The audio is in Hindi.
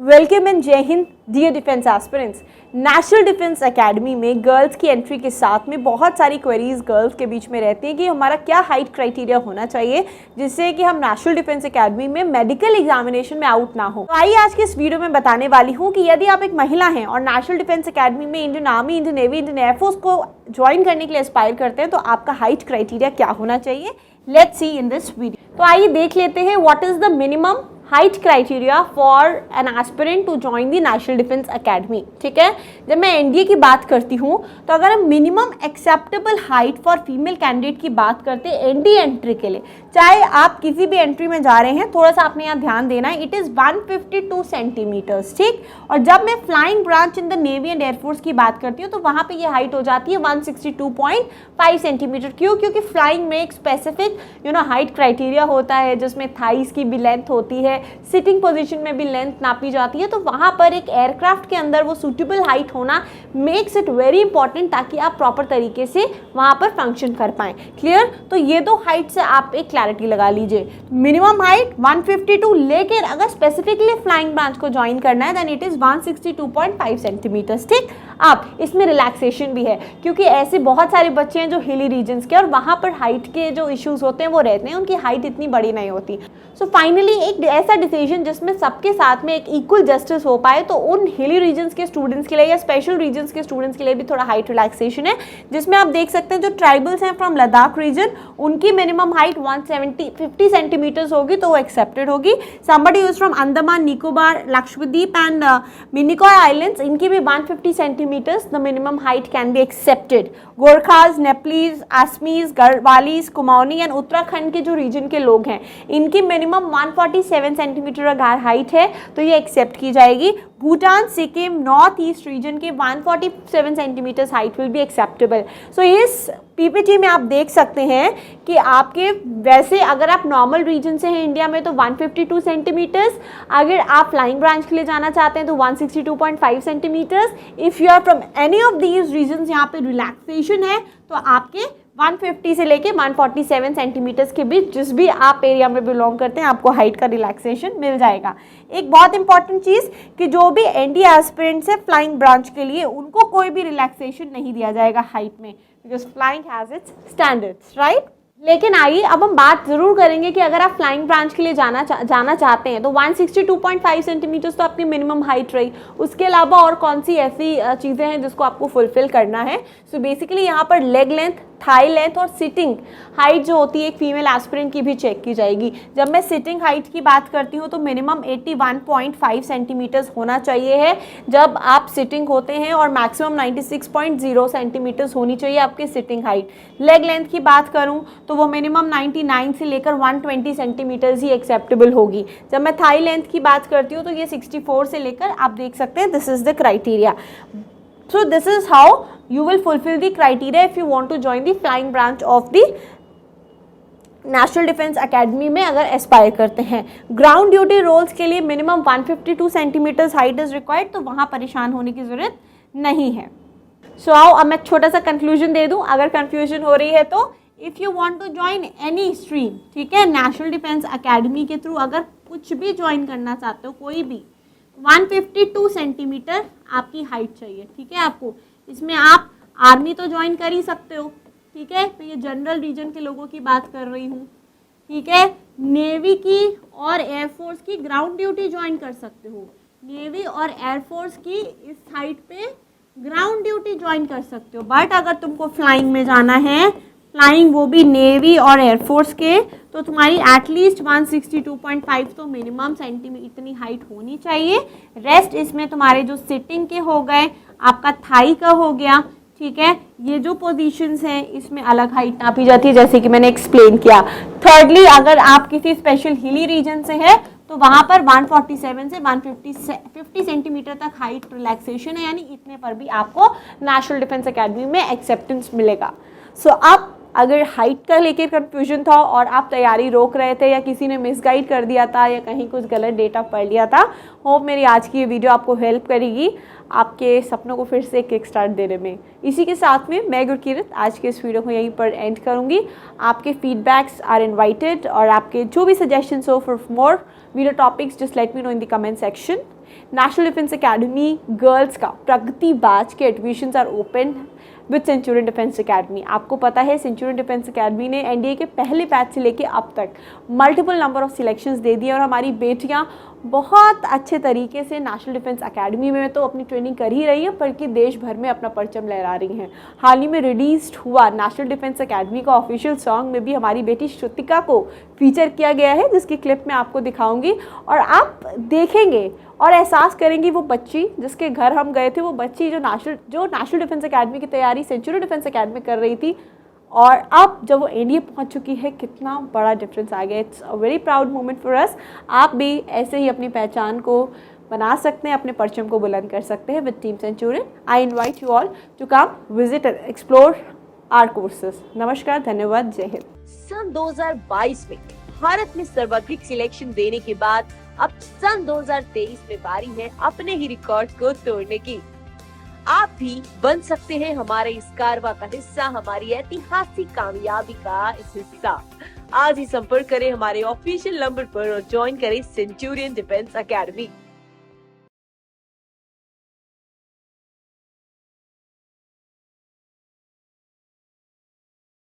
वेलकम एंड जय हिंद dear Defence aspirants. National Defence Academy में गर्ल्स की एंट्री के साथ में बहुत सारी क्वेरीज गर्ल्स के बीच में रहती हैं कि हमारा क्या हाइट क्राइटेरिया होना चाहिए जिससे कि हम नेशनल डिफेंस एकेडमी में मेडिकल एग्जामिनेशन में आउट ना हो। तो आइए आज के इस वीडियो में बताने वाली हूँ कि यदि आप एक महिला हैं और नेशनल डिफेंस एकेडमी में Indian army, Indian navy, Indian air force को ज्वाइन करने के लिए एस्पायर करते हैं तो आपका हाइट क्राइटेरिया क्या होना चाहिए। Let's see in this video. तो आइए देख लेते हैं what is the minimum height criteria for an aspirant to join the National Defence Academy. ठीक है, जब मैं एनडीए की बात करती हूँ तो अगर हम minimum acceptable height for female candidate की बात करते हैं एनडीए एंट्री के लिए, चाहे आप किसी भी एंट्री में जा रहे हैं, थोड़ा सा आपने यहाँ ध्यान देना है, इट इज़ 152 सेंटीमीटर्स। ठीक, और जब मैं flying branch in the navy and air force की बात करती हूँ तो वहाँ पे ये हाइट हो जाती है 162.5 सेंटीमीटर। क्यों? क्योंकि फ्लाइंग में एक स्पेसिफिक हाइट क्राइटेरिया होता है जिसमें थाइस की भी लेंथ होती है, सिटिंग पोजीशन में भी लेंथ नापी जाती है। तो वहाँ पर एक एयरक्राफ्ट के अंदर वो सूटेबल हाइट होना मेक्स इट वेरी इंपॉर्टेंट ताकि आप प्रॉपर तरीके से वहाँ पर फंक्शन कर पाएँ। क्लियर? तो ये दो हाइट से आप एक क्लैरिटी लगा लीजिए। मिनिमम हाइट 152, लेकिन अगर स्पेसिफिकली फ्लाइंग ब्रांच को ज्वाइन करना है देन इट इज़ 162.5 सेंटीमीटर्स। ठीक, आप इसमें रिलैक्सेशन भी है क्योंकि ऐसे बहुत सारे बच्चे हैं जो हिली रीजन्स के और वहाँ पर हाइट के जो इश्यूज होते हैं वो रहते हैं, उनकी हाइट इतनी बड़ी नहीं होती। सो फाइनली एक ऐसा डिसीजन जिसमें सबके साथ में एक इक्वल जस्टिस हो पाए तो उन हिली रीजन्स के स्टूडेंट्स के लिए या स्पेशल रीजन्स के स्टूडेंट्स के लिए भी थोड़ा हाइट रिलैक्सेशन है, जिसमें आप देख सकते हैं जो ट्राइबल्स हैं फ्रॉम लद्दाख रीजन उनकी मिनिमम हाइट 50 सेंटीमीटर्स होगी तो वो एक्सेप्टेड होगी। Somebody who's from Andaman Nicobar, Lakshadweep and Minicoy islands, इनकी भी 150 centimetres the minimum height can be accepted. Gorkhas, Nepalese, Assamese, Garhwalis, Kumaoni and Uttarakhand के जो रीजन के लोग हैं इनकी मिनिमम 147 सेंटीमीटर अगर हाइट है तो ये एक्सेप्ट की जाएगी। Bhutan, Sikkim, north east region के 147 centimetres height will be acceptable. So इस पीपीटी में आप देख सकते हैं कि आपके वैसे अगर आप नॉर्मल रीजन से हैं इंडिया में तो 152 सेंटीमीटर्स, अगर आप फ्लाइंग ब्रांच के लिए जाना चाहते हैं तो 162.5 centimetres. If you are from any of these regions, यहाँ पे रिलैक्सेशन है तो आपके 150 से लेके 147 सेंटीमीटर्स के बीच जिस भी आप एरिया में बिलोंग करते हैं आपको हाइट का रिलैक्सेशन मिल जाएगा। एक बहुत इंपॉर्टेंट चीज़ कि जो भी एनडीए एस्पिरेंट्स है फ्लाइंग ब्रांच के लिए उनको कोई भी रिलैक्सेशन नहीं दिया जाएगा हाइट में, because flying has its standards, right. लेकिन आइए अब हम बात ज़रूर करेंगे कि अगर आप फ्लाइंग ब्रांच के लिए जाना चाहते हैं तो 162.5 सेंटीमीटर्स तो आपकी मिनिमम हाइट रही, उसके अलावा और कौन सी ऐसी चीज़ें हैं जिसको आपको फुलफिल करना है। सो बेसिकली यहाँ पर लेग लेंथ, थाई लेंथ और सिटिंग हाइट जो होती है एक फीमेल एस्पिरेंट की भी चेक की जाएगी। जब मैं सिटिंग हाइट की बात करती हूँ तो मिनिमम 81.5 सेंटीमीटर्स होना चाहिए है जब आप सिटिंग होते हैं और मैक्सिमम 96.0 सेंटीमीटर्स होनी चाहिए आपकी सिटिंग हाइट। लेग लेंथ की बात करूँ तो वो मिनिमम 99 से लेकर 120 सेंटीमीटर्स ही एक्सेप्टेबल होगी। जब मैं थाई लेंथ की बात करती हूँ तो ये 64 से लेकर आप देख सकते हैं, this is the criteria. So this is how you will fulfill the criteria if you want to join the flying branch of the national Defence Academy में अगर एस्पायर करते हैं। ग्राउंड ड्यूटी रोल्स के लिए minimum 152 centimetres height is required, तो वहाँ परेशान होने की ज़रूरत नहीं है। सो आओ अब मैं छोटा सा कंक्लूजन दे दूँ अगर कंफ्यूजन हो रही है तो। If you want to join any stream, ठीक है, नेशनल डिफेंस एकेडमी के थ्रू अगर कुछ भी ज्वाइन करना चाहते हो कोई भी, 152 सेंटीमीटर आपकी हाइट चाहिए। ठीक है, आपको इसमें आप आर्मी तो ज्वाइन कर ही सकते हो, ठीक है, मैं ये जनरल रीजन के लोगों की बात कर रही हूँ, ठीक है। नेवी की और एयरफोर्स की ग्राउंड ड्यूटी ज्वाइन कर सकते हो, नेवी और एयरफोर्स की इस हाइट पे ग्राउंड ड्यूटी ज्वाइन कर सकते हो। बट अगर तुमको फ्लाइंग में जाना है, फ्लाइंग वो भी नेवी और एयरफोर्स के, तो तुम्हारी एटलीस्ट 162.5 तो मिनिमम सेंटीमीटर इतनी हाइट होनी चाहिए। रेस्ट इसमें तुम्हारे जो सिटिंग के हो गए, आपका थाई का हो गया, ठीक है, ये जो पोजीशंस हैं इसमें अलग हाइट नापी जाती है जैसे कि मैंने एक्सप्लेन किया। थर्डली अगर आप किसी स्पेशल हिली रीजन से है तो वहाँ पर 147 से 150 सेंटीमीटर तक हाइट रिलैक्सेशन है, यानी इतने पर भी आपको नेशनल डिफेंस एकेडमी में एक्सेप्टेंस मिलेगा। सो अब अगर हाइट का लेकर कंफ्यूजन था और आप तैयारी रोक रहे थे या किसी ने मिसगाइड कर दिया था या कहीं कुछ गलत डेटा पढ़ लिया था, होप मेरी आज की ये वीडियो आपको हेल्प करेगी आपके सपनों को फिर से किक स्टार्ट देने में। इसी के साथ में मैं गुरकीरत आज के इस वीडियो को यहीं पर एंड करूँगी। आपके फीडबैक्स आर इन्वाइटेड और आपके जो भी सजेशंस हो for more video topics just let me know in the comment section. National Defence Academy girls का प्रगति बैच के admissions are open with Centurion Defence Academy. आपको पता है सेंचुरियन डिफेंस एकेडमी ने एनडीए के पहले बैच से लेके अब तक मल्टीपल नंबर ऑफ सिलेक्शंस दे दिए और हमारी बेटियां बहुत अच्छे तरीके से नेशनल डिफेंस एकेडमी में तो अपनी ट्रेनिंग कर ही रही है, बल्कि देश भर में अपना परचम लहरा रही हैं। हाल ही में रिलीज हुआ नेशनल डिफेंस एकेडमी का ऑफिशियल सॉन्ग में भी हमारी बेटी श्रुतिका को फीचर किया गया है, जिसकी क्लिप मैं आपको दिखाऊंगी और आप देखेंगे और एहसास करेंगी वो बच्ची जिसके घर हम गए थे, वो बच्ची जो नेशनल डिफेंस एकेडमी की तैयारी सेंचुरियन डिफेंस एकेडमी कर रही थी और अब जब वो एनडीए पहुंच चुकी है, कितना बड़ा डिफरेंस आ गया। It's a very proud moment for us. आप भी ऐसे ही अपनी पहचान को बना सकते हैं, अपने परचम को बुलंद कर सकते हैं with team Centurion. I invite you all to come visit and explore our courses. नमस्कार, धन्यवाद, जय हिंद। सन 2022 में भारत में सर्वाधिक सिलेक्शन देने के बाद अब सन 2023 में बारी है अपने ही रिकॉर्ड को तोड़ने की। आप भी बन सकते हैं हमारे इस कारवां का हिस्सा, हमारी ऐतिहासिक कामयाबी का इस हिस्सा। आज ही संपर्क करें हमारे ऑफिशियल नंबर पर और ज्वाइन करें सेंचुरियन डिफेंस एकेडमी।